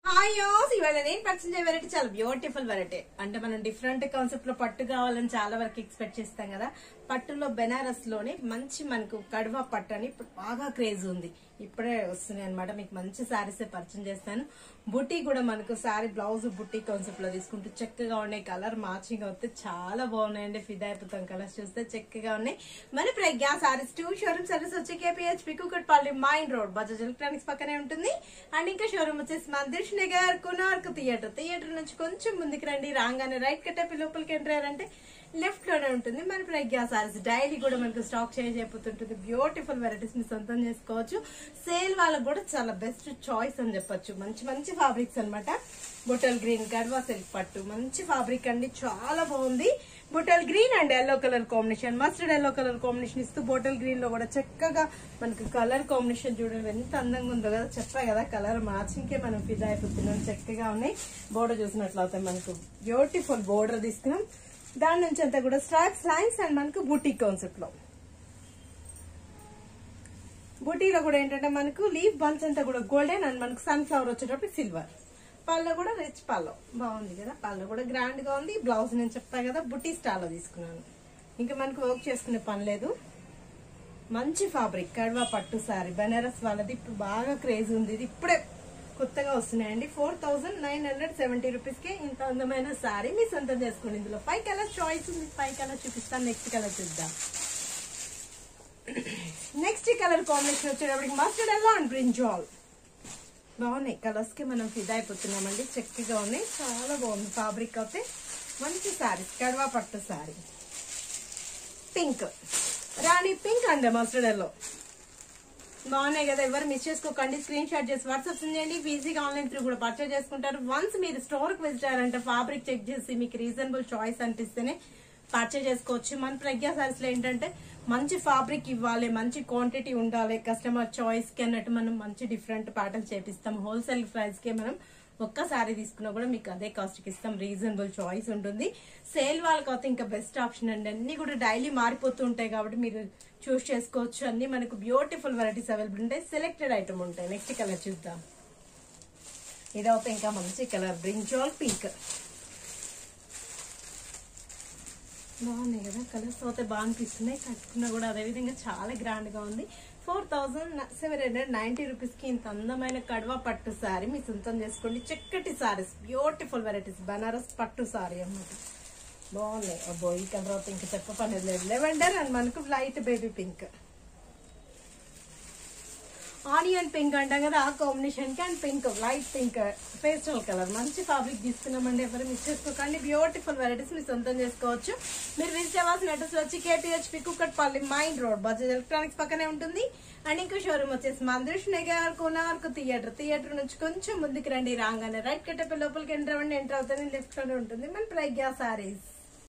Hi యోస్, ఇవాళ నేను పరిచయం చేయ వెరైటీ చాలా బ్యూటిఫుల్ వెరైటీ. అంటే మనం డిఫరెంట్ కాన్సెప్ట్ లో పట్టు కావాలని చాలా వరకు ఎక్స్పెక్ట్ చేస్తాం కదా. పట్టులో బెనారస్ లోనే మంచి మనకు కడవా పట్టు అని ఇప్పుడు బాగా క్రేజ్ ఉంది. ఇప్పుడే వస్తున్నాయి అనమాట. మీకు మంచి శారీస్ పరిచయం చేస్తాను. బుట్టి కూడా మనకు శారీ బ్లౌజ్ బుట్టి కాన్సెప్ట్ లో తీసుకుంటూ చక్కగా ఉన్నాయి. కలర్ మ్యాచింగ్ అవుతే చాలా బాగున్నాయండి. ఫిదా అయిపోతాం కలర్స్ చూస్తే చక్కగా ఉన్నాయి. మన ప్రజ్ఞా శారీస్ 2 షోరూమ్ సర్వీస్ వచ్చి KPHP Kukatpally mine road Bajaj electronics పక్కనే ఉంటుంది. అండ్ ఇంకా షోరూమ్ వచ్చేసి మందిర్ నగర్ కొనార్క్ థియేటర్ నుంచి కొంచెం ముందుకు రండి. రాగానే రైట్ కట్టేపి లోపలికి ఎంటర్ అయ్యారంటే లెఫ్ట్ లోనే ఉంటుంది మన ప్రజ్ఞా సారీస్. డైలీ కూడా మనకు స్టాక్ చేంజ్ అయిపోతుంటుంది. బ్యూటిఫుల్ వెరైటీస్ ని సొంతం చేసుకోవచ్చు. సేల్ వాళ్ళకు కూడా చాలా బెస్ట్ చాయిస్ అని చెప్పొచ్చు. మంచి మంచి ఫ్యాబ్రిక్స్ అనమాట. బొటల్ గ్రీన్ గడ్వా సిల్క్ పట్టు మంచి ఫ్యాబ్రిక్ అండి, చాలా బాగుంది. Bottle green and yellow colour combination, mustard yellow colour combination ఇస్తూ బొటల్ గ్రీన్ లో కూడా చక్కగా మనకు కలర్ కాంబినేషన్ చూడండి ఎంత అందంగా ఉందో కదా. చెప్పా కదా కలర్ మ్యాచింగ్ కే మనం ఫిదా అయిపోతున్నాం. చక్కగా ఉన్నాయి. బోర్డర్ చూసినట్లయితే మనకు బ్యూటిఫుల్ బోర్డర్ తీసుకున్నాం. దాని నుంచి అంతా కూడా స్ట్రాప్స్ లైన్స్ అండ్ మనకు బూటీ కాన్సెప్ట్ లో, బూటీలో కూడా ఏంటంటే మనకు లీఫ్ బల్స్ అంతా కూడా గోల్డెన్ అండ్ మనకు సన్ఫ్లవర్ వచ్చేటప్పుడు సిల్వర్. పళ్ళు కూడా రిచ్ పళ్ళు బాగుంది కదా. పళ్ళు కూడా గ్రాండ్ గా ఉంది. బ్లౌజ్ నేను చెప్పా కదా బుటీ స్టాల్ లో తీసుకున్నాను. ఇంకా మనకు వర్క్ చేసుకునే పని లేదు. మంచి ఫ్యాబ్రిక్ కడ్వా పట్టు సారీ బెనారస్ వాళ్ళది ఇప్పుడు బాగా క్రేజ్ ఉంది. ఇది ఇప్పుడే కొత్తగా వస్తున్నాయండి. 4970 రూపీస్ కే ఇంత అందమైన సారీ మీ సొంతం చేసుకోండి. ఇందులో 5 కలర్ చాయిస్ ఉంది. 5 కలర్ చూపిస్తాను. నెక్స్ట్ కలర్ చూద్దాం. నెక్స్ట్ కలర్ కాంబినేషన్ వచ్చేటప్పటికి మస్టర్డ్ ఎల్లో అండ్ బ్రింజాల్ బాగున్నాయి. కలర్స్ కి మనం ఫిదా అయిపోతున్నామండి. చక్కగా ఉన్నాయి. చాలా బాగుంది ఫ్యాబ్రిక్ అయితే. మంచి సారీ కడ్వా పట్టు sorry. Pink Rani pink and mustard yellow బాగున్నాయి కదా. ఎవరు మిస్ చేసుకోకండి. స్క్రీన్ షాట్ చేసి వాట్సాప్ చేయండి. ఈజీగా ఆన్లైన్ త్రూ కూడా పర్చేజ్ చేసుకుంటారు. వన్స్ మీరు స్టోర్ కి విజిట్ అయ్యారంటే ఫ్యాబ్రిక్ చెక్ చేసి మీకు రీజనబుల్ చాయిస్ అనిపిస్తేనే పర్చేజ్ చేసుకోవచ్చు. మన ప్రజ్ఞా సారీస్ లో ఏంటంటే మంచి ఫ్యాబ్రిక్ ఇవ్వాలి, మంచి క్వాంటిటీ ఉండాలి, కస్టమర్ చాయిస్ కి అన్నట్టు మనం మంచి డిఫరెంట్ ప్యాటర్న్ చేపిస్తాం. హోల్సేల్ ప్రైస్ కి మనం ఒక్క సారీ తీసుకున్నా కూడా మీకు అదే కాస్ట్ కి ఇస్తాం. రీజనబుల్ చాయిస్ ఉంటుంది. సేల్ వాళ్ళకి అయితే ఇంకా బెస్ట్ ఆప్షన్ అండి. అన్ని కూడా డైలీ మారిపోతూ ఉంటాయి కాబట్టి మీరు చూస్ చేసుకోవచ్చు. అన్ని మనకు బ్యూటిఫుల్ వెరైటీస్ అవైలబుల్ ఉంటాయి. సెలెక్టెడ్ ఐటమ్ ఉంటాయి. నెక్స్ట్ కలర్ చూద్దాం. ఇదైతే ఇంకా మంచి కలర్ బ్రింజాల్ పింక్ బాగున్నాయి కదా. కలర్స్ అయితే బాగా అనిపిస్తున్నాయి. కట్టుకున్నా కూడా అదేవిధంగా చాలా గ్రాండ్ గా ఉంది. 4790 రూపీస్ కి ఇంత అందమైన కడ్వా పట్టు సారీ మీ సొంతం చేసుకోండి. చక్కటి సారీస్ బ్యూటిఫుల్ వెరైటీస్ బనారస్ పట్టు సారీ అన్నమాట. బాగున్నాయి. అబ్బో ఈ కలర్ అయితే ఇంకా చెప్ప పని లేదు. లెవెండర్ అండ్ మనకు light baby pink, onion pink అంటాం కదా ఆ కాంబినేషన్ కి and pink light pink pastel colour మంచి ఫ్యాబ్రిక్ తీసుకున్నామండి. ఎవరు మిస్ చేసుకోకండి. బ్యూటిఫుల్ వెరైటీస్ మీరు సొంతం చేసుకోవచ్చు. మీరు విజిట్ అవ్వాల్సిన అడ్రస్ వచ్చి KPHP Kukatpally mine road Bajaj electronics పక్కనే ఉంటుంది. అండ్ ఇంకో షోరూమ్ వచ్చేసి మందిర్ నగర్ కొనార్క్ థియేటర్ నుంచి కొంచెం ముందుకు రండి. రాగానే రైట్ కట్టేపై లోపలికి ఎంటర్ అవ్వండి. ఎంటర్ అవుతుంది. లెఫ్ట్ లోనే ఉంటుంది మన ప్రజ్ఞా సారీస్.